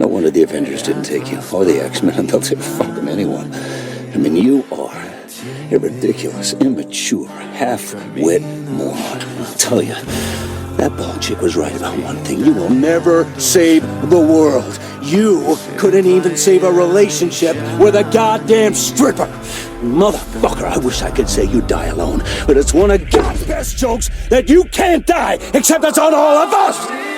No wonder the Avengers didn't take you, or the X-Men, and they'll take fucking anyone. I mean, you are a ridiculous, immature, half-wit moron. I'll tell you, that bald chick was right about one thing. You will never save the world. You couldn't even save a relationship with a goddamn stripper. Motherfucker, I wish I could say you die alone, but it's one of God's best jokes that you can't die, except it's on all of us!